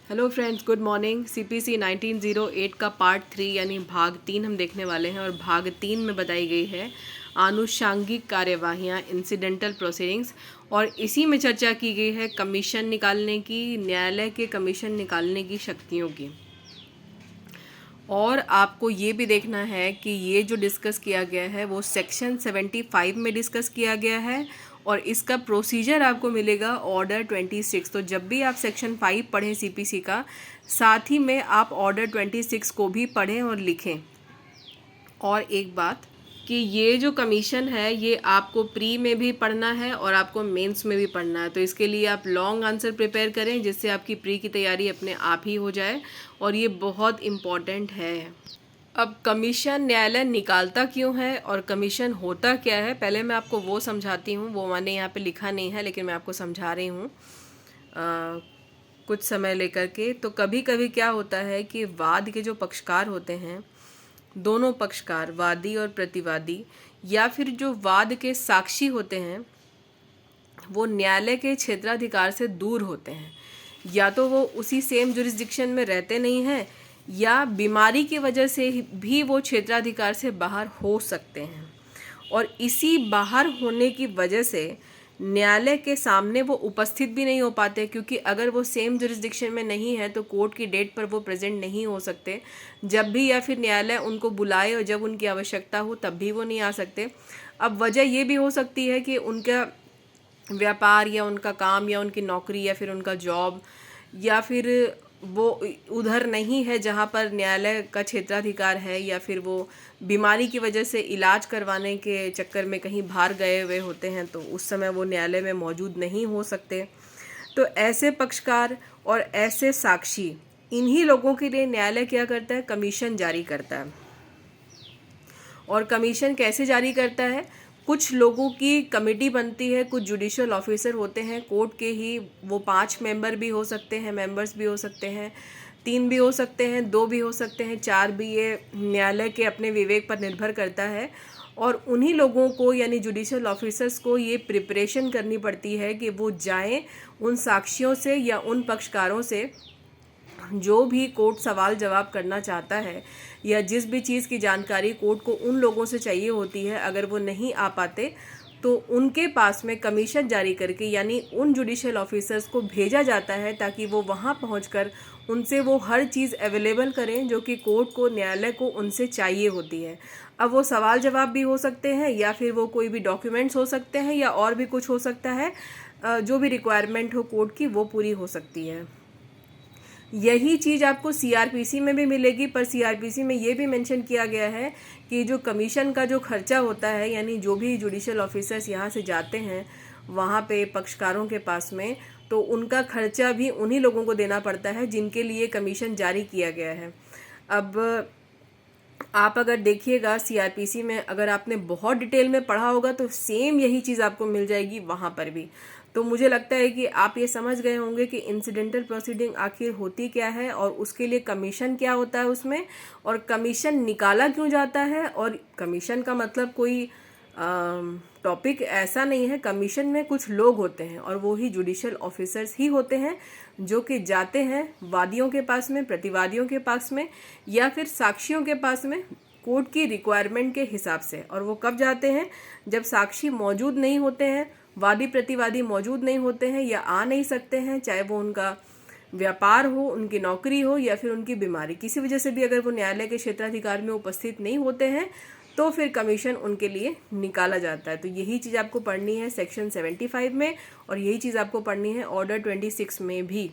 Hello friends, good morning. CPC 1908 का part 3 यानी भाग 3 हम देखने वाले हैं और भाग 3 में बताई गई है आनुषांगिक कार्यवाहियाँ, इंसिडेंटल प्रोसीडिंग्स, और इसी में चर्चा की गई है कमीशन निकालने की, न्यायालय के कमीशन निकालने की शक्तियों की। और आपको ये भी देखना है कि ये जो डिस्कस किया गया है वो सेक्शन 75 में डिस्कस किया गया है और इसका प्रोसीजर आपको मिलेगा ऑर्डर 26। तो जब भी आप सेक्शन 5 पढ़ें सीपीसी का, साथ ही में आप ऑर्डर 26 को भी पढ़ें और लिखें। और एक बात कि ये जो कमीशन है ये आपको प्री में भी पढ़ना है और आपको मेंस में भी पढ़ना है, तो इसके लिए आप लॉन्ग आंसर प्रिपेयर करें जिससे आपकी प्री की तैयारी अपने आप ही हो जाए, और ये बहुत इम्पॉर्टेंट है। अब कमीशन न्यायालय निकालता क्यों है और कमीशन होता क्या है, पहले मैं आपको वो समझाती हूँ। वो मैंने यहाँ पे लिखा नहीं है लेकिन मैं आपको समझा रही हूँ कुछ समय लेकर के। तो कभी कभी क्या होता है कि वाद के जो पक्षकार होते हैं, दोनों पक्षकार, वादी और प्रतिवादी, या फिर जो वाद के साक्षी होते हैं, वो न्यायालय के क्षेत्राधिकार से दूर होते हैं। या तो वो उसी सेम जुरिस्डिक्शन में रहते नहीं हैं, या बीमारी की वजह से भी वो क्षेत्राधिकार से बाहर हो सकते हैं। और इसी बाहर होने की वजह से न्यायालय के सामने वो उपस्थित भी नहीं हो पाते, क्योंकि अगर वो सेम जुरिस्डिक्शन में नहीं है तो कोर्ट की डेट पर वो प्रेजेंट नहीं हो सकते जब भी, या फिर न्यायालय उनको बुलाए और जब उनकी आवश्यकता हो तब भी वो नहीं आ सकते। अब वजह ये भी हो सकती है कि उनका व्यापार या उनका काम या उनकी नौकरी या फिर उनका जॉब, या फिर वो उधर नहीं है जहाँ पर न्यायालय का क्षेत्राधिकार है, या फिर वो बीमारी की वजह से इलाज करवाने के चक्कर में कहीं बाहर गए हुए होते हैं, तो उस समय वो न्यायालय में मौजूद नहीं हो सकते। तो ऐसे पक्षकार और ऐसे साक्षी, इन्हीं लोगों के लिए न्यायालय क्या करता है, कमीशन जारी करता है। और कमीशन कैसे जारी करता है, कुछ लोगों की कमेटी बनती है, कुछ जुडिशियल ऑफिसर होते हैं कोर्ट के ही, वो 5 मेंबर भी हो सकते हैं, मेंबर्स भी हो सकते हैं, 3 भी हो सकते हैं, 2 भी हो सकते हैं, 4 भी, ये न्यायालय के अपने विवेक पर निर्भर करता है। और उन्हीं लोगों को यानी जुडिशियल ऑफिसर्स को ये प्रिपरेशन करनी पड़ती है कि वो जाएं उन साक्षियों से या उन पक्षकारों से जो भी कोर्ट सवाल जवाब करना चाहता है, या जिस भी चीज़ की जानकारी कोर्ट को उन लोगों से चाहिए होती है, अगर वो नहीं आ पाते तो उनके पास में कमीशन जारी करके यानी उन जुडिशियल ऑफिसर्स को भेजा जाता है, ताकि वो वहाँ पहुँचकर उनसे वो हर चीज़ अवेलेबल करें जो कि कोर्ट को, न्यायालय को उनसे चाहिए होती है। अब वो सवाल जवाब भी हो सकते हैं, या फिर वो कोई भी डॉक्यूमेंट्स हो सकते हैं, या और भी कुछ हो सकता है, जो भी रिक्वायरमेंट हो कोर्ट की वो पूरी हो सकती है। यही चीज़ आपको सीआरपीसी में भी मिलेगी, पर सीआरपीसी में ये भी मेंशन किया गया है कि जो कमीशन का जो खर्चा होता है, यानी जो भी जुडिशियल ऑफिसर्स यहाँ से जाते हैं वहाँ पे पक्षकारों के पास में, तो उनका खर्चा भी उन्हीं लोगों को देना पड़ता है जिनके लिए कमीशन जारी किया गया है। अब आप अगर देखिएगा सीआरपीसी में, अगर आपने बहुत डिटेल में पढ़ा होगा तो सेम यही चीज़ आपको मिल जाएगी वहाँ पर भी। तो मुझे लगता है कि आप ये समझ गए होंगे कि इंसिडेंटल प्रोसीडिंग आखिर होती क्या है, और उसके लिए कमीशन क्या होता है उसमें, और कमीशन निकाला क्यों जाता है। और कमीशन का मतलब कोई टॉपिक ऐसा नहीं है, कमीशन में कुछ लोग होते हैं और वो ही जुडिशियल ऑफिसर्स ही होते हैं जो कि जाते हैं वादियों के पास में, प्रतिवादियों के पास में, या फिर साक्षियों के पास में कोर्ट की रिक्वायरमेंट के हिसाब से। और वो कब जाते हैं, जब साक्षी मौजूद नहीं होते हैं, वादी प्रतिवादी मौजूद नहीं होते हैं या आ नहीं सकते हैं, चाहे वो उनका व्यापार हो, उनकी नौकरी हो, या फिर उनकी बीमारी, किसी वजह से भी अगर वो न्यायालय के क्षेत्राधिकार में उपस्थित नहीं होते हैं तो फिर कमीशन उनके लिए निकाला जाता है। तो यही चीज़ आपको पढ़नी है सेक्शन 75 में, और यही चीज़ आपको पढ़नी है ऑर्डर 26 में भी।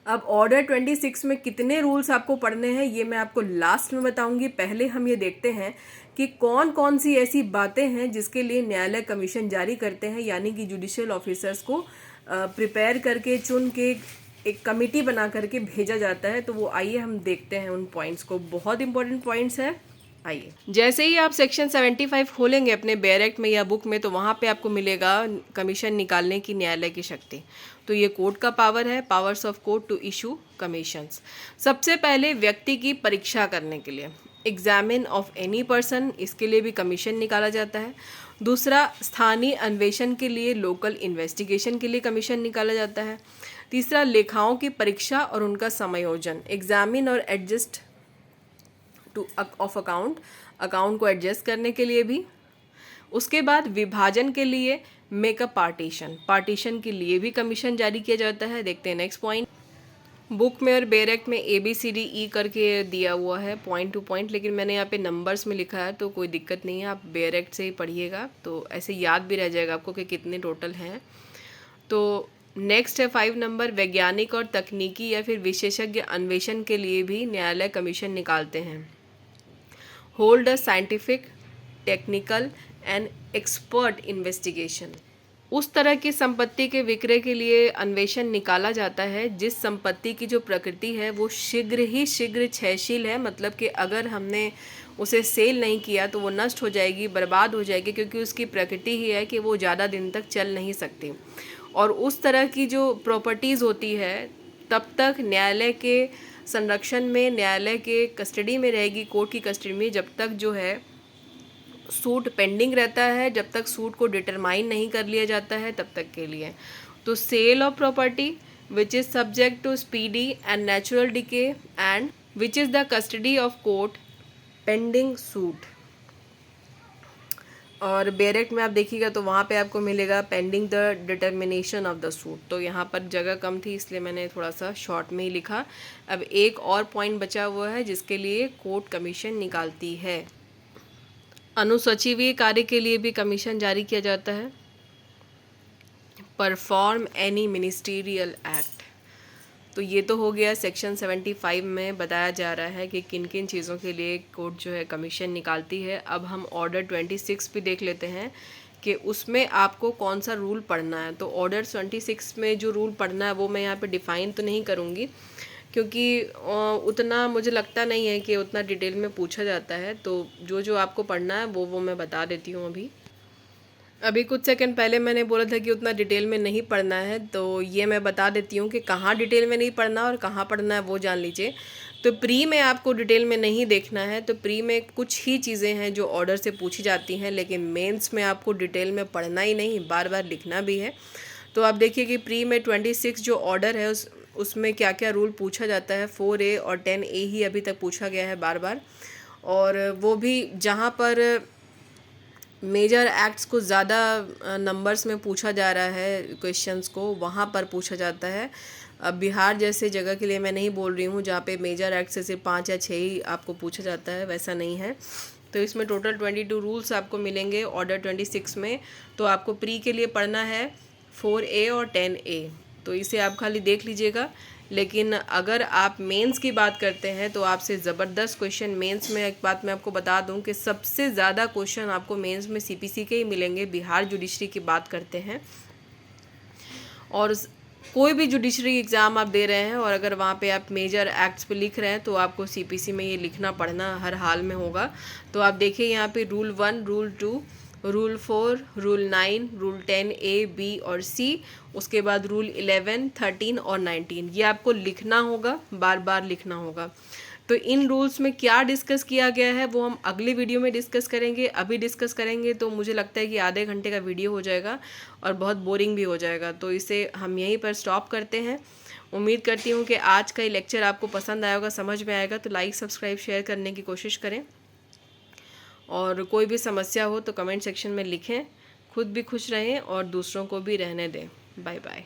अब ऑर्डर 26 में कितने रूल्स आपको पढ़ने हैं ये मैं आपको लास्ट में बताऊंगी। पहले हम ये देखते हैं कि कौन कौन सी ऐसी बातें हैं जिसके लिए न्यायालय कमीशन जारी करते हैं, यानी कि जुडिशियल ऑफिसर्स को प्रिपेयर करके, चुन के, एक कमेटी बना करके भेजा जाता है। तो वो आइए हम देखते हैं उन पॉइंट्स को, बहुत इंपॉर्टेंट पॉइंट्स हैं। आइए, जैसे ही आप सेक्शन 75 खोलेंगे अपने बेयर एक्ट में या बुक में, तो वहाँ पे आपको मिलेगा कमीशन निकालने की न्यायालय की शक्ति। तो ये कोर्ट का पावर है, powers of court to issue commissions. सबसे पहले व्यक्ति की परीक्षा करने के लिए, एग्जामिन ऑफ एनी पर्सन, इसके लिए भी कमीशन निकाला जाता है। दूसरा, स्थानीय अन्वेषण के लिए, लोकल इन्वेस्टिगेशन के लिए कमीशन निकाला जाता है। तीसरा, लेखाओं की परीक्षा और उनका समायोजन, एग्जामिन और adjust two of account, account को एडजस्ट करने के लिए भी। उसके बाद विभाजन के लिए मेक अ पार्टीशन, पार्टीशन के लिए भी कमीशन जारी किया जाता है। देखते हैं नेक्स्ट पॉइंट। बुक में और बेयर एक्ट में ABCDE करके दिया हुआ है पॉइंट टू पॉइंट, लेकिन मैंने यहाँ पे नंबर्स में लिखा है तो कोई दिक्कत नहीं है, आप बेयर एक्ट से ही पढ़िएगा तो ऐसे याद भी रह जाएगा आपको कि कितने टोटल हैं। तो नेक्स्ट है 5 नंबर, वैज्ञानिक और तकनीकी या फिर विशेषज्ञ अन्वेषण के लिए भी न्यायालय कमीशन निकालते हैं। Hold a scientific, technical and expert investigation, उस तरह की संपत्ति के विक्रय के लिए अन्वेषण निकाला जाता है जिस संपत्ति की जो प्रकृति है वो शीघ्र ही शीघ्र क्षयशील है, मतलब कि अगर हमने उसे सेल नहीं किया तो वो नष्ट हो जाएगी, बर्बाद हो जाएगी, क्योंकि उसकी प्रकृति ही है कि वो ज़्यादा दिन तक चल नहीं सकती। और उस तरह की जो प्रॉपर्टीज़ होती है तब तक न्यायालय के संरक्षण में, न्यायालय के कस्टडी में रहेगी, कोर्ट की कस्टडी में, जब तक जो है सूट पेंडिंग रहता है, जब तक सूट को डिटरमाइन नहीं कर लिया जाता है तब तक के लिए। तो sale of property which is subject to speedy and natural decay and which is the custody of court pending suit. और बेयर एक्ट में आप देखिएगा तो वहाँ पे आपको मिलेगा pending the determination of the suit. तो यहाँ पर जगह कम थी इसलिए मैंने थोड़ा सा शॉर्ट में ही लिखा। अब एक और पॉइंट बचा हुआ है जिसके लिए कोर्ट कमीशन निकालती है। अनुसचिवीय कार्य के लिए भी कमीशन जारी किया जाता है। परफॉर्म एनी मिनिस्टीरियल एक्ट, तो ये तो हो गया सेक्शन 75 में बताया जा रहा है कि किन किन चीज़ों के लिए कोर्ट जो है कमीशन निकालती है। अब हम ऑर्डर 26 भी देख लेते हैं कि उसमें आपको कौन सा रूल पढ़ना है। तो ऑर्डर 26 में जो रूल पढ़ना है वो मैं यहाँ पे डिफ़ाइन तो नहीं करूँगी, क्योंकि उतना मुझे लगता नहीं है कि उतना डिटेल में पूछा जाता है। तो जो जो आपको पढ़ना है वो मैं बता देती हूँ। अभी कुछ सेकंड पहले मैंने बोला था कि उतना डिटेल में नहीं पढ़ना है, तो ये मैं बता देती हूँ कि कहाँ डिटेल में नहीं पढ़ना और कहाँ पढ़ना है वो जान लीजिए। तो प्री में आपको डिटेल में नहीं देखना है, तो प्री में कुछ ही चीज़ें हैं जो ऑर्डर से पूछी जाती हैं, लेकिन मेंस में आपको डिटेल में पढ़ना ही नहीं, बार बार लिखना भी है। तो आप देखिए कि प्री में 26 जो ऑर्डर है उसमें क्या क्या रूल पूछा जाता है। 4A और 10A ही अभी तक पूछा गया है बार बार, और वो भी जहाँ पर मेजर एक्ट्स को ज़्यादा नंबर्स में पूछा जा रहा है क्वेश्चंस को, वहाँ पर पूछा जाता है। अब बिहार जैसे जगह के लिए मैं नहीं बोल रही हूँ जहाँ पे मेजर एक्ट से सिर्फ 5 या 6 ही आपको पूछा जाता है, वैसा नहीं है। तो इसमें टोटल 22 रूल्स आपको मिलेंगे ऑर्डर 26 में। तो आपको प्री के लिए पढ़ना है 4A और 10A, तो इसे आप खाली देख लीजिएगा। लेकिन अगर आप मेंस की बात करते हैं तो आपसे ज़बरदस्त क्वेश्चन मेंस में, एक बात मैं आपको बता दूं कि सबसे ज़्यादा क्वेश्चन आपको मेंस में CPC के ही मिलेंगे। बिहार जुडिशरी की बात करते हैं, और कोई भी जुडिशरी एग्ज़ाम आप दे रहे हैं और अगर वहाँ पे आप मेजर एक्ट्स पे लिख रहे हैं तो आपको CPC में ये लिखना पढ़ना हर हाल में होगा। तो आप देखिए यहाँ पे rule 1, rule 2, rule 4, rule 9, rule 10A, B और C, उसके बाद रूल 11, 13 और 19, ये आपको लिखना होगा, बार बार लिखना होगा। तो इन रूल्स में क्या डिस्कस किया गया है वो हम अगली वीडियो में डिस्कस करेंगे। अभी डिस्कस करेंगे तो मुझे लगता है कि आधे घंटे का वीडियो हो जाएगा और बहुत बोरिंग भी हो जाएगा, तो इसे हम यहीं पर स्टॉप करते हैं। उम्मीद करती हूँ कि आज का ये लेक्चर आपको पसंद आया होगा, समझ में आएगा। तो लाइक, सब्सक्राइब, शेयर करने की कोशिश करें, और कोई भी समस्या हो तो कमेंट सेक्शन में लिखें। खुद भी खुश रहें और दूसरों को भी रहने दें। Bye bye.